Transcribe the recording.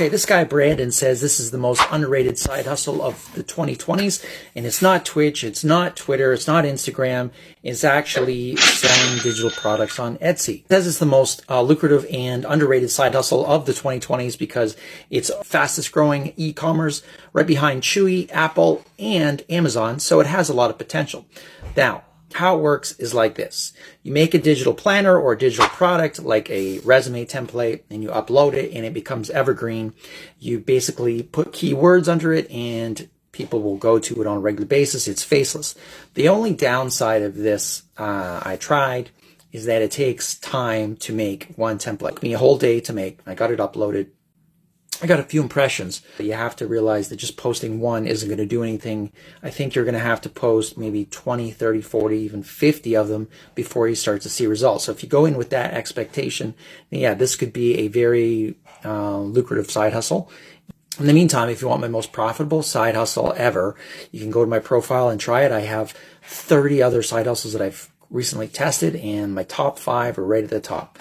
Okay, this guy Brandon says this is the most underrated side hustle of the 2020s, and it's not Twitch, it's not Twitter, it's not Instagram, it's actually selling digital products on Etsy. He says it's the most lucrative and underrated side hustle of the 2020s because it's fastest growing e-commerce, right behind Chewy, Apple, and Amazon, so it has a lot of potential. Now, how it works is like this. You make a digital planner or a digital product like a resume template and you upload it and it becomes evergreen. You basically put keywords under it and people will go to it on a regular basis. It's faceless. The only downside of this, I tried, is that it takes time to make one template. It took me a whole day to make. I got it uploaded. I got a few impressions. You have to realize that just posting one isn't going to do anything. I think you're going to have to post maybe 20, 30, 40, even 50 of them before you start to see results. So if you go in with that expectation, then yeah, this could be a very lucrative side hustle. In the meantime, if you want my most profitable side hustle ever, you can go to my profile and try it. I have 30 other side hustles that I've recently tested, and my top 5 are right at the top.